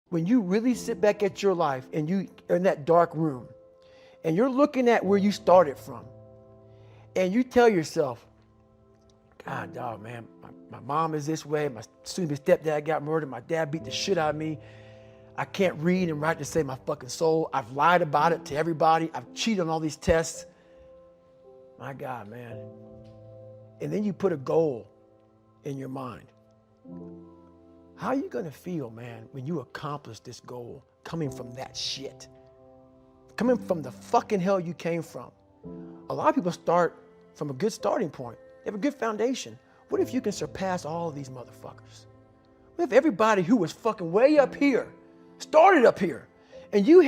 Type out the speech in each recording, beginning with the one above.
when you really sit back at your life and you are in that dark room and you're looking at where you started from and you tell yourself, God, dog, man, my mom is this way. My soon-to-be stepdad got murdered. My dad beat the shit out of me. I can't read and write to save my fucking soul. I've lied about it to everybody. I've cheated on all these tests. My God, man. And then you put a goal in your mind. How are you going to feel, man, when you accomplish this goal coming from that shit? Coming from the fucking hell you came from. A lot of people start from a good starting point. They have a good foundation. What if you can surpass all of these motherfuckers? What if everybody who was fucking way up here started up here? And you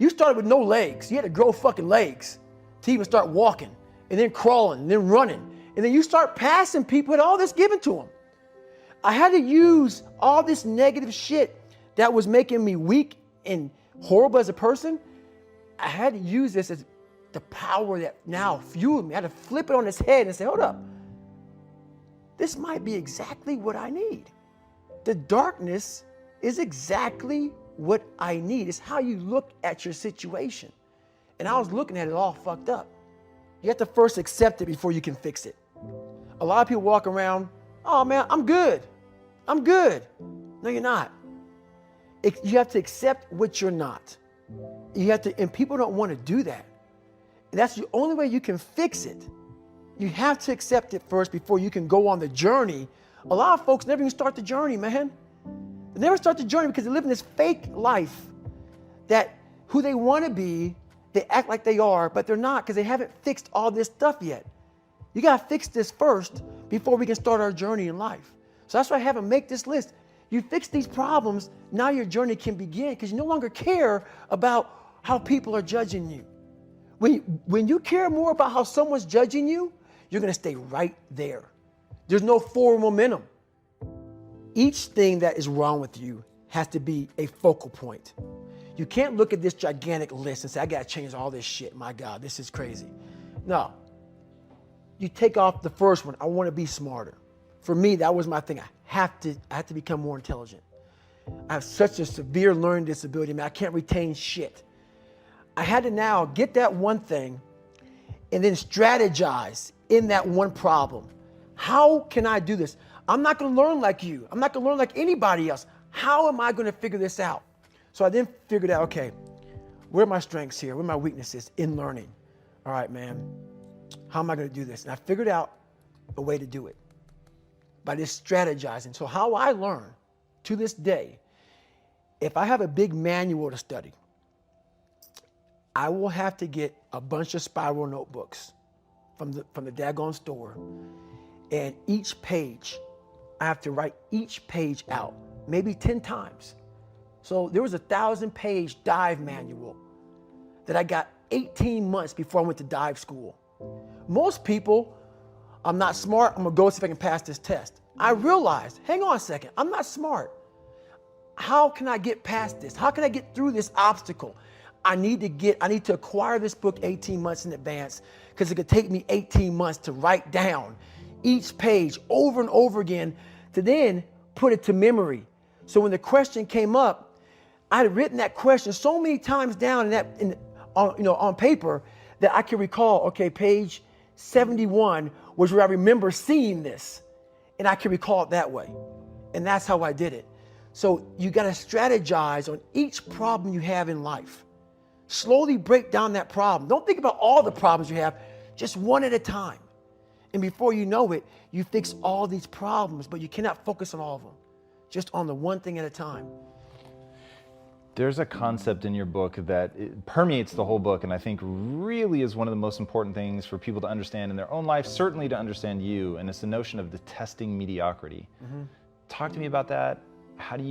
started with no legs. You had to grow fucking legs to even start walking and then crawling and then running. And then you start passing people with all this given to them. I had to use all this negative shit that was making me weak and horrible as a person. I had to use this as the power that now fueled me. I had to flip it on its head and say, hold up. This might be exactly what I need. The darkness is exactly what I need. It's how you look at your situation. And I was looking at it all fucked up. You have to first accept it before you can fix it. A lot of people walk around, oh man, I'm good. I'm good. No, you're not. You have to accept what you're not. You have to, and people don't want to do that. And that's the only way you can fix it. You have to accept it first before you can go on the journey. A lot of folks never even start the journey, man. They never start the journey because they live in this fake life that who they want to be, they act like they are, but they're not because they haven't fixed all this stuff yet. You got to fix this first before we can start our journey in life. So that's why I have them make this list. You fix these problems, now your journey can begin because you no longer care about how people are judging you. When you care more about how someone's judging you, you're going to stay right there. There's no forward momentum. Each thing that is wrong with you has to be a focal point. You can't look at this gigantic list and say, I got to change all this shit. My God, this is crazy. No. You take off the first one. I want to be smarter. For me, that was my thing. I have to become more intelligent. I have such a severe learning disability, man. I can't retain shit. I had to now get that one thing and then strategize in that one problem. How can I do this? I'm not going to learn like you. I'm not going to learn like anybody else. How am I going to figure this out? So I then figured out, okay, where are my strengths here? Where are my weaknesses in learning? All right, man, how am I going to do this? And I figured out a way to do it by just strategizing. So how I learn to this day, if I have a big manual to study, I will have to get a bunch of spiral notebooks from the daggone store. And each page, I have to write each page out, maybe 10 times. So there was a 1,000-page dive manual that I got 18 months before I went to dive school. Most people, I'm not smart, I'm gonna go see if I can pass this test. I realized, hang on a second, I'm not smart. How can I get past this? How can I get through this obstacle? I need to acquire this book 18 months in advance because it could take me 18 months to write down each page over and over again to then put it to memory. So when the question came up, I had written that question so many times down on paper that I can recall, okay, page 71 was where I remember seeing this, and I can recall it that way. And that's how I did it. So you got to strategize on each problem you have in life. Slowly break down that problem. Don't think about all the problems you have, just one at a time. And before you know it, you fix all these problems, but you cannot focus on all of them. Just on the one thing at a time. There's a concept in your book that permeates the whole book and I think really is one of the most important things for people to understand in their own life, certainly to understand you, and it's the notion of detesting mediocrity. Mm-hmm. Talk to me about that. How did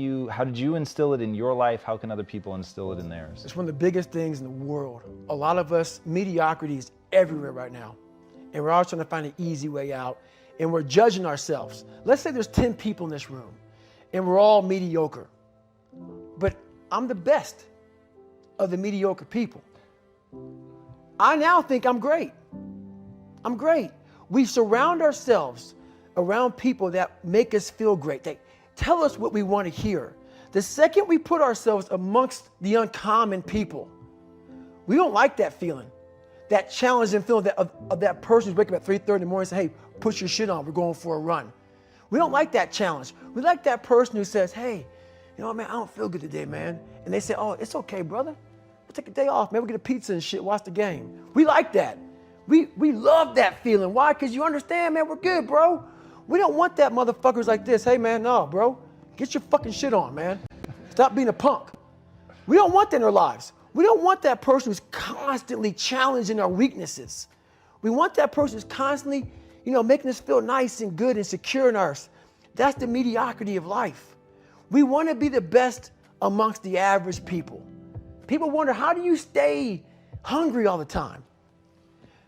you instill it in your life? How can other people instill it in theirs? It's one of the biggest things in the world. A lot of us, mediocrity is everywhere right now. And we're always trying to find an easy way out. And we're judging ourselves. Let's say there's 10 people in this room and we're all mediocre. But I'm the best of the mediocre people. I now think I'm great. I'm great. We surround ourselves around people that make us feel great. They tell us what we want to hear. The second we put ourselves amongst the uncommon people, we don't like that feeling, that challenging feeling of that person who's waking up at 3:30 in the morning and say, hey, put your shit on, we're going for a run. We don't like that challenge. We like that person who says, hey, you know what, man, I don't feel good today, man. And they say, oh, it's okay, brother. We'll take a day off, man. We'll get a pizza and shit, watch the game. We like that. We love that feeling. Why? Because you understand, man, we're good, bro. We don't want that motherfuckers like this. Hey, man, no, bro. Get your fucking shit on, man. Stop being a punk. We don't want that in our lives. We don't want that person who's constantly challenging our weaknesses. We want that person who's constantly, making us feel nice and good and secure in ours. That's the mediocrity of life. We want to be the best amongst the average people. People wonder, how do you stay hungry all the time?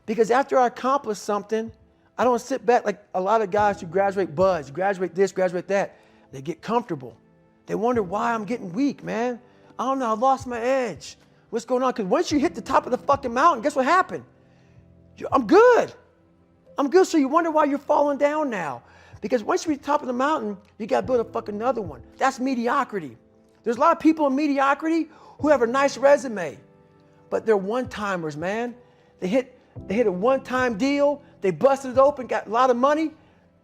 Because after I accomplish something, I don't sit back like a lot of guys who graduate buds, graduate this, graduate that. They get comfortable. They wonder why I'm getting weak, man. I don't know, I lost my edge. What's going on? Because once you hit the top of the fucking mountain, guess what happened? I'm good. I'm good, so you wonder why you're falling down now. Because once you reach the top of the mountain, you got to build a fucking another one. That's mediocrity. There's a lot of people in mediocrity who have a nice resume, but they're one-timers, man. They hit a one-time deal, they busted it open, got a lot of money,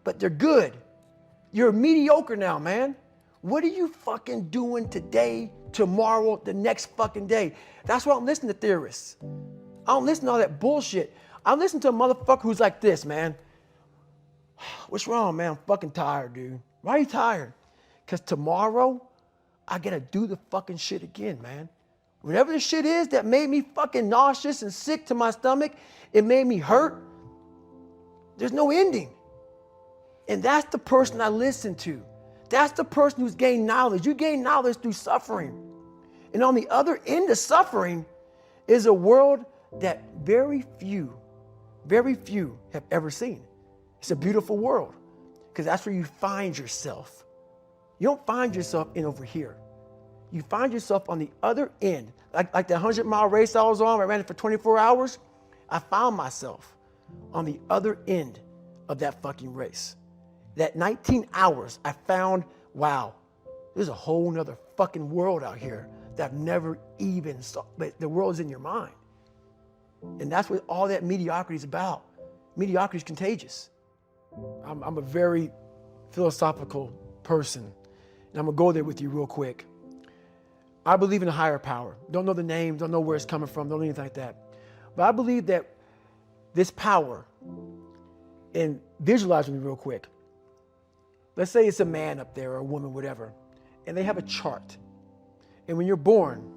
but they're good. You're mediocre now, man. What are you fucking doing today, tomorrow, the next fucking day? That's why I don't listen to theorists. I don't listen to all that bullshit. I listen to a motherfucker who's like this, man. What's wrong, man? I'm fucking tired, dude. Why are you tired? Because tomorrow, I gotta do the fucking shit again, man. Whatever the shit is that made me fucking nauseous and sick to my stomach, it made me hurt. There's no ending. And that's the person I listen to. That's the person who's gained knowledge. You gain knowledge through suffering. And on the other end of suffering is a world that very few have ever seen. It's a beautiful world because that's where you find yourself. You don't find yourself in over here. You find yourself on the other end. Like the 100-mile race I was on, I ran it for 24 hours. I found myself on the other end of that fucking race. That 19 hours, I found, wow, there's a whole nother fucking world out here that I've never even saw. But the world is in your mind. And that's what all that mediocrity is about. Mediocrity is contagious. I'm a very philosophical person. And I'm going to go there with you real quick. I believe in a higher power. Don't know the name, don't know where it's coming from, don't know anything like that. But I believe that this power, and visualize with me real quick. Let's say it's a man up there or a woman, whatever, and they have a chart. And when you're born,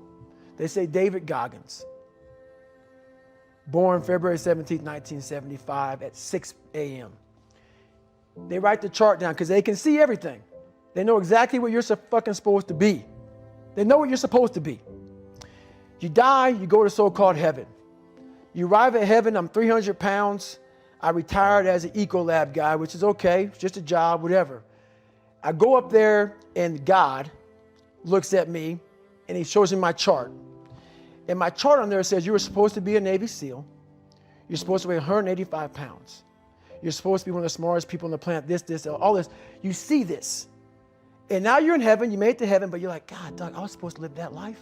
they say David Goggins, born February 17th, 1975 at 6 a.m. They write the chart down because they can see everything. They know exactly what you're fucking supposed to be. They know what you're supposed to be. You die, you go to so-called heaven. You arrive at heaven, I'm 300 pounds. I retired as an Ecolab guy, which is okay. It's just a job, whatever. I go up there and God looks at me and he shows me my chart. And my chart on there says you were supposed to be a Navy SEAL. You're supposed to weigh 185 pounds. You're supposed to be one of the smartest people on the planet, this, all this. You see this. And now you're in heaven, you made it to heaven, but you're like, God, Doug, I was supposed to live that life.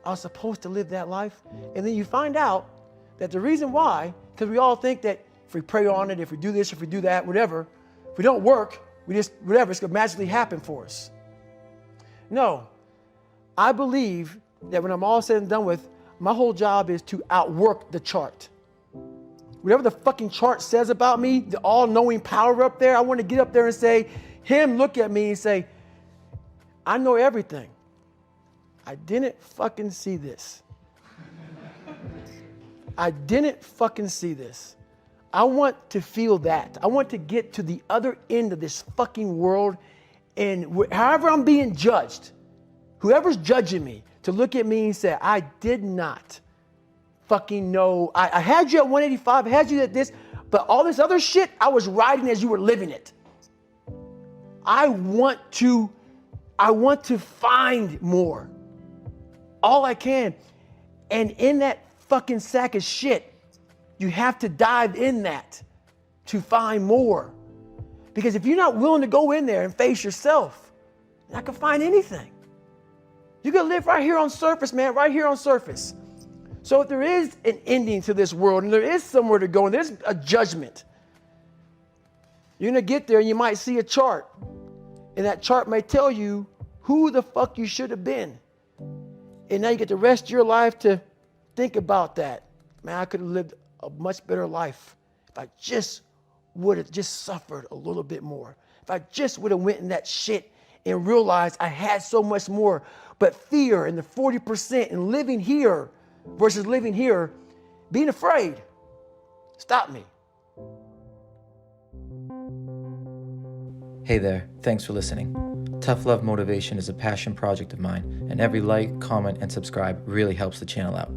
I was supposed to live that life. And then you find out that the reason why, because we all think that if we pray on it, if we do this, if we do that, whatever, if we don't work, we just, whatever, it's going to magically happen for us. No, I believe that when I'm all said and done with, my whole job is to outwork the chart. Whatever the fucking chart says about me, the all-knowing power up there, I want to get up there and say, him look at me and say, I know everything. I didn't fucking see this. I didn't fucking see this. I want to feel that. I want to get to the other end of this fucking world, and however I'm being judged, whoever's judging me, to look at me and say, I did not fucking know. I had you at 185, I had you at this, but all this other shit, I was riding as you were living it. I want to find more. All I can. And in that fucking sack of shit, you have to dive in that to find more. Because if you're not willing to go in there and face yourself, And I can find anything. You can live right here on surface, man, right here on surface. So if there is an ending to this world and there is somewhere to go and there's a judgment, you're going to get there and you might see a chart. And that chart may tell you who the fuck you should have been. And now you get the rest of your life to think about that. Man, I could have lived a much better life if I just would have just suffered a little bit more. If I just would have went in that shit and realized I had so much more. But fear and the 40% and living here versus living here, being afraid, stop me. Hey there, thanks for listening. Tough Love Motivation is a passion project of mine, and every like, comment, and subscribe really helps the channel out.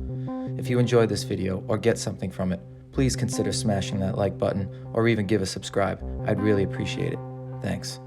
If you enjoyed this video or get something from it, please consider smashing that like button or even give a subscribe. I'd really appreciate it. Thanks.